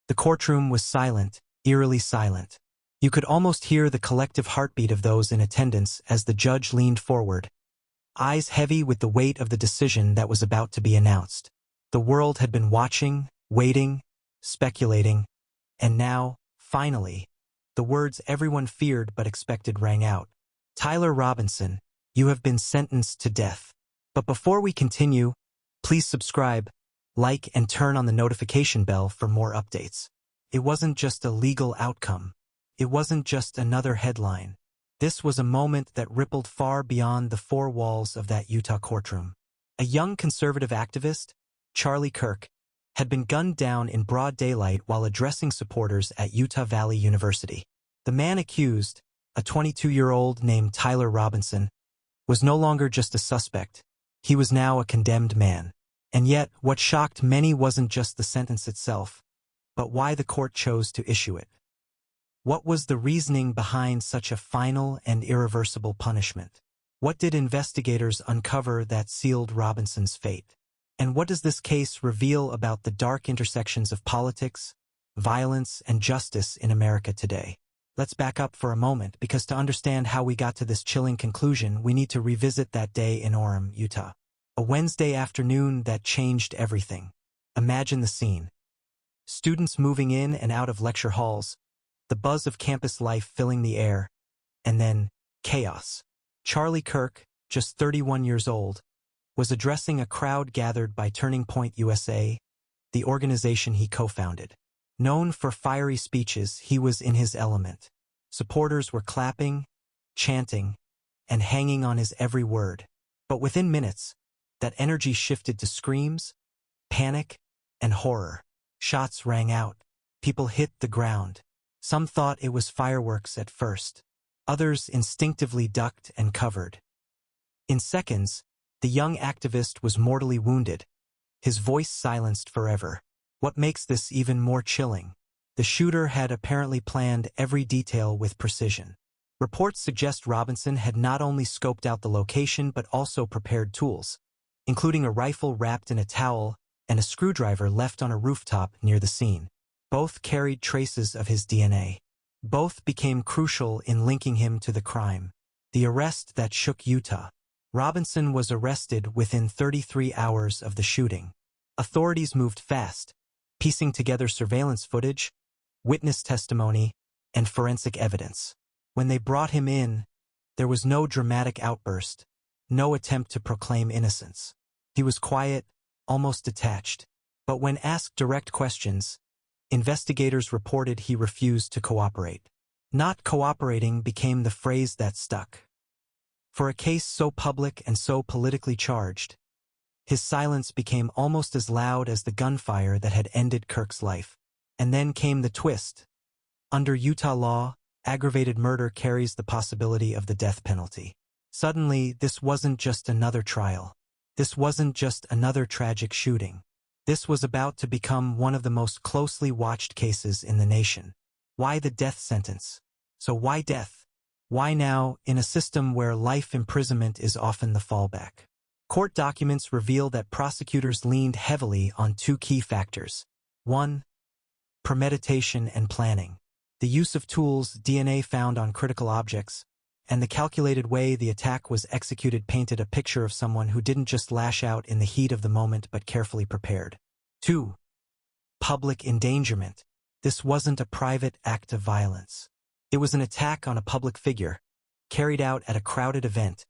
The courtroom was silent, eerily silent. You could almost hear the collective heartbeat of those in attendance as the judge leaned forward, eyes heavy with the weight of the decision that was about to be announced. The world had been watching, waiting, speculating, and now, finally, the words everyone feared but expected rang out. Tyler Robinson, you have been sentenced to death. But before we continue, please subscribe, like, and turn on the notification bell for more updates. It wasn't just a legal outcome. It wasn't just another headline. This was a moment that rippled far beyond the four walls of that Utah courtroom. A young conservative activist, Charlie Kirk, had been gunned down in broad daylight while addressing supporters at Utah Valley University. The man accused, a 22-year-old named Tyler Robinson, was no longer just a suspect. He was now a condemned man. And yet, what shocked many wasn't just the sentence itself, but why the court chose to issue it. What was the reasoning behind such a final and irreversible punishment? What did investigators uncover that sealed Robinson's fate? And what does this case reveal about the dark intersections of politics, violence, and justice in America today? Let's back up for a moment, because to understand how we got to this chilling conclusion, we need to revisit that day in Orem, Utah. A Wednesday afternoon that changed everything. Imagine the scene. Students moving in and out of lecture halls, the buzz of campus life filling the air, and then chaos. Charlie Kirk, just 31 years old, was addressing a crowd gathered by Turning Point USA, the organization he co-founded. Known for fiery speeches, he was in his element. Supporters were clapping, chanting, and hanging on his every word. But within minutes, that energy shifted to screams, panic, and horror. Shots rang out. People hit the ground. Some thought it was fireworks at first. Others instinctively ducked and covered. In seconds, the young activist was mortally wounded, his voice silenced forever. What makes this even more chilling? The shooter had apparently planned every detail with precision. Reports suggest Robinson had not only scoped out the location but also prepared tools, including a rifle wrapped in a towel and a screwdriver left on a rooftop near the scene. Both carried traces of his DNA. Both became crucial in linking him to the crime. The arrest that shook Utah. Robinson was arrested within 33 hours of the shooting. Authorities moved fast, piecing together surveillance footage, witness testimony, and forensic evidence. When they brought him in, there was no dramatic outburst, no attempt to proclaim innocence. He was quiet, almost detached. But when asked direct questions, investigators reported he refused to cooperate. Not cooperating became the phrase that stuck. For a case so public and so politically charged, his silence became almost as loud as the gunfire that had ended Kirk's life. And then came the twist. Under Utah law, aggravated murder carries the possibility of the death penalty. Suddenly, this wasn't just another trial. This wasn't just another tragic shooting. This was about to become one of the most closely watched cases in the nation. Why the death sentence? So why death? Why now, in a system where life imprisonment is often the fallback? Court documents reveal that prosecutors leaned heavily on two key factors. 1. Premeditation and planning. The use of tools, DNA found on critical objects, and the calculated way the attack was executed painted a picture of someone who didn't just lash out in the heat of the moment but carefully prepared. 2. Public endangerment. This wasn't a private act of violence. It was an attack on a public figure, carried out at a crowded event,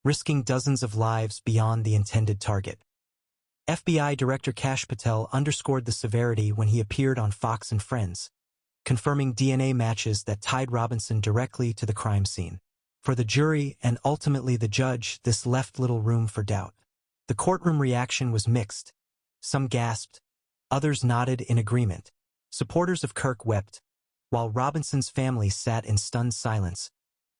risking dozens of lives beyond the intended target. FBI Director Kash Patel underscored the severity when he appeared on Fox and Friends, confirming DNA matches that tied Robinson directly to the crime scene. For the jury and ultimately the judge, this left little room for doubt. The courtroom reaction was mixed. Some gasped, others nodded in agreement. Supporters of Kirk wept, while Robinson's family sat in stunned silence,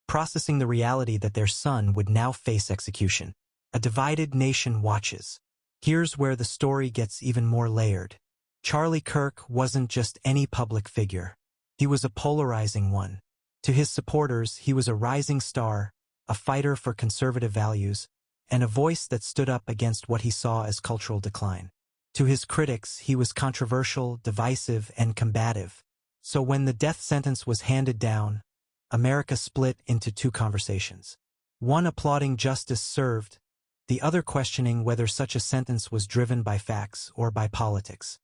processing the reality that their son would now face execution. A divided nation watches. Here's where the story gets even more layered. Charlie Kirk wasn't just any public figure. He was a polarizing one. To his supporters, he was a rising star, a fighter for conservative values, and a voice that stood up against what he saw as cultural decline. To his critics, he was controversial, divisive, and combative. So when the death sentence was handed down, America split into two conversations. One applauding justice served, the other questioning whether such a sentence was driven by facts or by politics.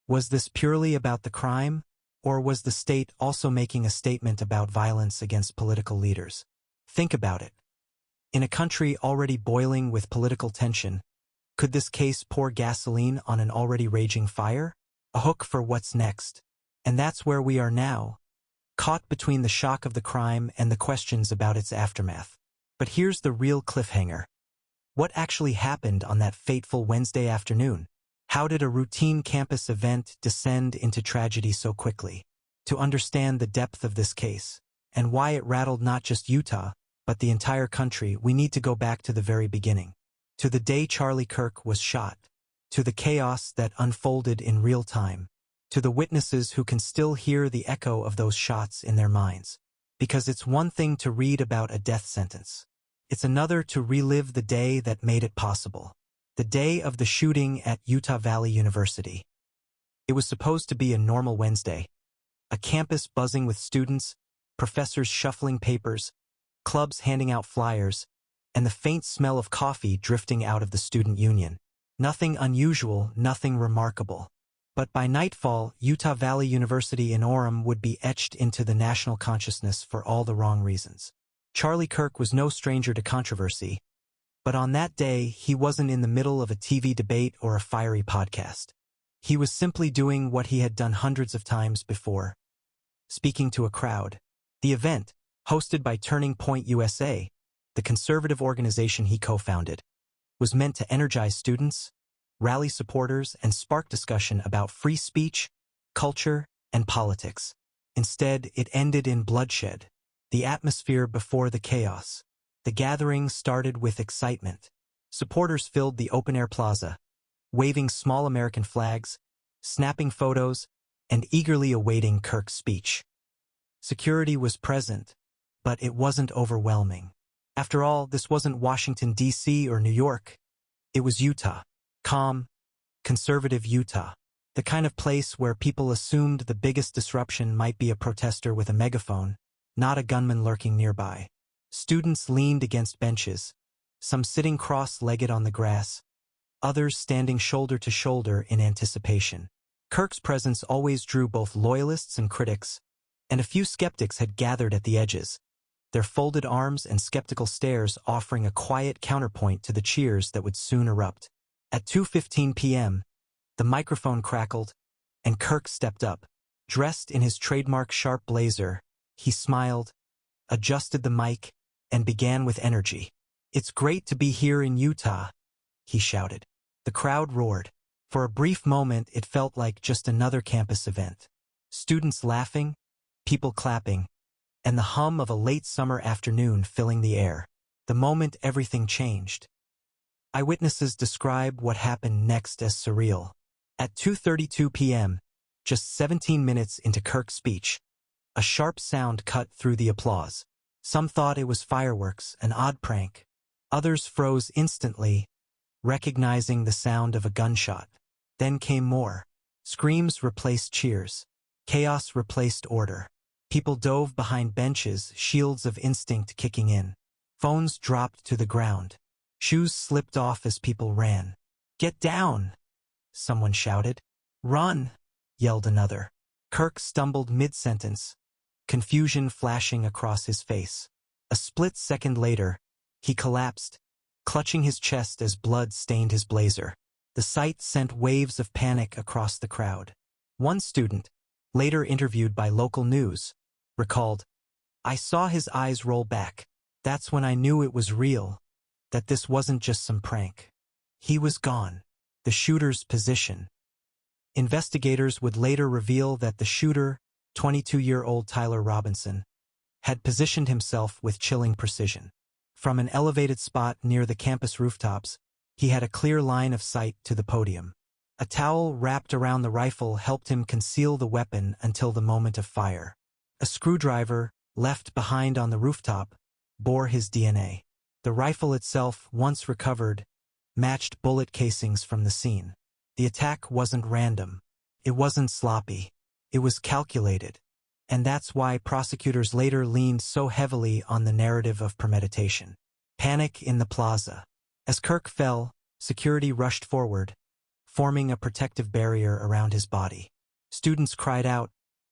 Was this purely about the crime, or was the state also making a statement about violence against political leaders? Think about it. In a country already boiling with political tension, could this case pour gasoline on an already raging fire? A hook for what's next. And that's where we are now, caught between the shock of the crime and the questions about its aftermath. But here's the real cliffhanger. What actually happened on that fateful Wednesday afternoon? How did a routine campus event descend into tragedy so quickly? To understand the depth of this case, and why it rattled not just Utah, but the entire country, we need to go back to the very beginning. To the day Charlie Kirk was shot. To the chaos that unfolded in real time. To the witnesses who can still hear the echo of those shots in their minds. Because it's one thing to read about a death sentence. It's another to relive the day that made it possible. The day of the shooting at Utah Valley University. It was supposed to be a normal Wednesday. A campus buzzing with students, professors shuffling papers, clubs handing out flyers, and the faint smell of coffee drifting out of the student union. Nothing unusual, nothing remarkable. But by nightfall, Utah Valley University in Orem would be etched into the national consciousness for all the wrong reasons. Charlie Kirk was no stranger to controversy, but on that day, he wasn't in the middle of a TV debate or a fiery podcast. He was simply doing what he had done hundreds of times before, speaking to a crowd. The event, hosted by Turning Point USA, the conservative organization he co-founded, was meant to energize students, rally supporters, and spark discussion about free speech, culture, and politics. Instead, it ended in bloodshed. The atmosphere before the chaos. The gathering started with excitement. Supporters filled the open-air plaza, waving small American flags, snapping photos, and eagerly awaiting Kirk's speech. Security was present, but it wasn't overwhelming. After all, this wasn't Washington, D.C. or New York. It was Utah. Calm, conservative Utah. The kind of place where people assumed the biggest disruption might be a protester with a megaphone, not a gunman lurking nearby. Students leaned against benches, some sitting cross-legged on the grass, others standing shoulder to shoulder in anticipation. Kirk's presence always drew both loyalists and critics, and a few skeptics had gathered at the edges, their folded arms and skeptical stares offering a quiet counterpoint to the cheers that would soon erupt. At 2:15 p.m., the microphone crackled, and Kirk stepped up. Dressed in his trademark sharp blazer, he smiled, adjusted the mic, and began with energy. "It's great to be here in Utah," he shouted. The crowd roared. For a brief moment, it felt like just another campus event. Students laughing, people clapping, and the hum of a late summer afternoon filling the air. The moment everything changed. Eyewitnesses describe what happened next as surreal. At 2:32 p.m., just 17 minutes into Kirk's speech, a sharp sound cut through the applause. Some thought it was fireworks, an odd prank. Others froze instantly, recognizing the sound of a gunshot. Then came more. Screams replaced cheers. Chaos replaced order. People dove behind benches, shields of instinct kicking in. Phones dropped to the ground. Shoes slipped off as people ran. "Get down!" someone shouted. "Run!" yelled another. Kirk stumbled mid-sentence, confusion flashing across his face. A split second later, he collapsed, clutching his chest as blood stained his blazer. The sight sent waves of panic across the crowd. One student, later interviewed by local news, recalled, "I saw his eyes roll back. That's when I knew it was real, that this wasn't just some prank." He was gone. The shooter's position. Investigators would later reveal that the shooter, 22-year-old Tyler Robinson, had positioned himself with chilling precision. From an elevated spot near the campus rooftops, he had a clear line of sight to the podium. A towel wrapped around the rifle helped him conceal the weapon until the moment of fire. A screwdriver, left behind on the rooftop, bore his DNA. The rifle itself, once recovered, matched bullet casings from the scene. The attack wasn't random. It wasn't sloppy. It was calculated. And that's why prosecutors later leaned so heavily on the narrative of premeditation. Panic in the plaza. As Kirk fell, security rushed forward, forming a protective barrier around his body. Students cried out,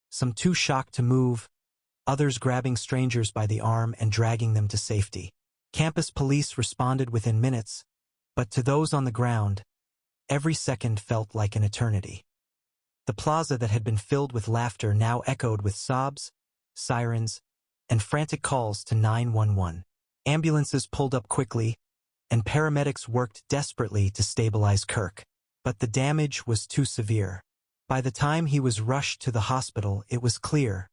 some too shocked to move, others grabbing strangers by the arm and dragging them to safety. Campus police responded within minutes, but to those on the ground, every second felt like an eternity. The plaza that had been filled with laughter now echoed with sobs, sirens, and frantic calls to 911. Ambulances pulled up quickly, and paramedics worked desperately to stabilize Kirk. But the damage was too severe. By the time he was rushed to the hospital, it was clear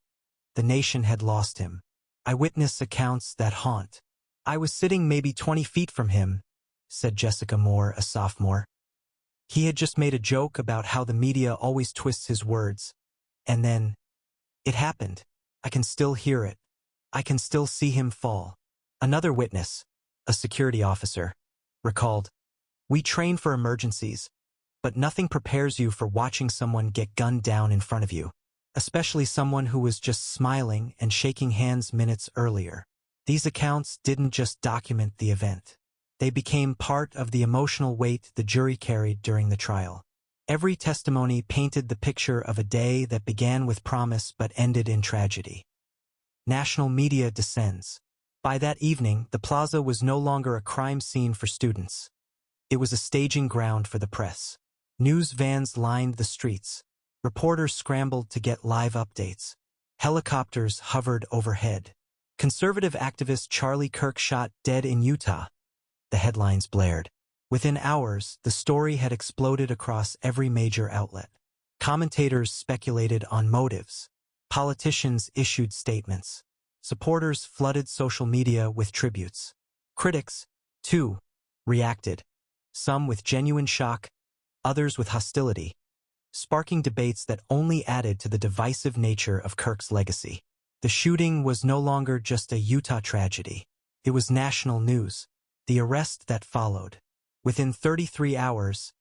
the nation had lost him. Eyewitness accounts that haunt. I was sitting maybe 20 feet from him, said Jessica Moore, a sophomore. He had just made a joke about how the media always twists his words. And then, it happened. I can still hear it. I can still see him fall. Another witness, a security officer, recalled, we train for emergencies, but nothing prepares you for watching someone get gunned down in front of you, especially someone who was just smiling and shaking hands minutes earlier. These accounts didn't just document the event. They became part of the emotional weight the jury carried during the trial. Every testimony painted the picture of a day that began with promise but ended in tragedy. National media descends. By that evening, the plaza was no longer a crime scene for students. It was a staging ground for the press. News vans lined the streets. Reporters scrambled to get live updates. Helicopters hovered overhead. Conservative activist Charlie Kirk shot dead in Utah. The headlines blared. Within hours, the story had exploded across every major outlet. Commentators speculated on motives. Politicians issued statements. Supporters flooded social media with tributes. Critics, too, reacted, some with genuine shock, others with hostility, sparking debates that only added to the divisive nature of Kirk's legacy. The shooting was no longer just a Utah tragedy. It was national news. The arrest that followed. Within 33 hours,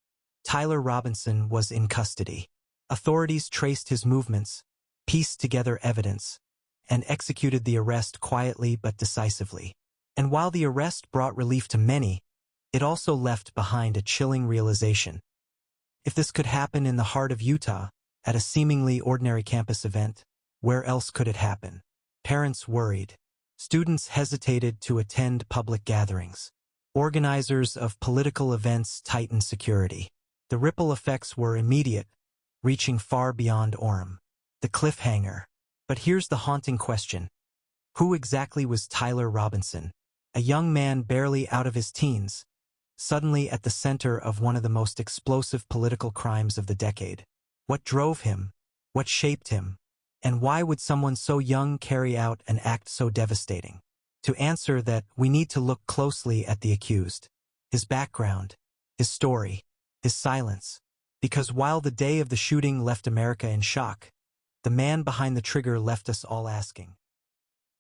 Tyler Robinson was in custody. Authorities traced his movements, pieced together evidence, and executed the arrest quietly but decisively. And while the arrest brought relief to many, it also left behind a chilling realization. If this could happen in the heart of Utah, at a seemingly ordinary campus event, where else could it happen? Parents worried. Students hesitated to attend public gatherings. Organizers of political events tightened security. The ripple effects were immediate, reaching far beyond Orem. The cliffhanger. But here's the haunting question. Who exactly was Tyler Robinson? A young man barely out of his teens, suddenly at the center of one of the most explosive political crimes of the decade. What drove him? What shaped him? And why would someone so young carry out an act so devastating? To answer that, we need to look closely at the accused. His background, his story, his silence. Because while the day of the shooting left America in shock, the man behind the trigger left us all asking,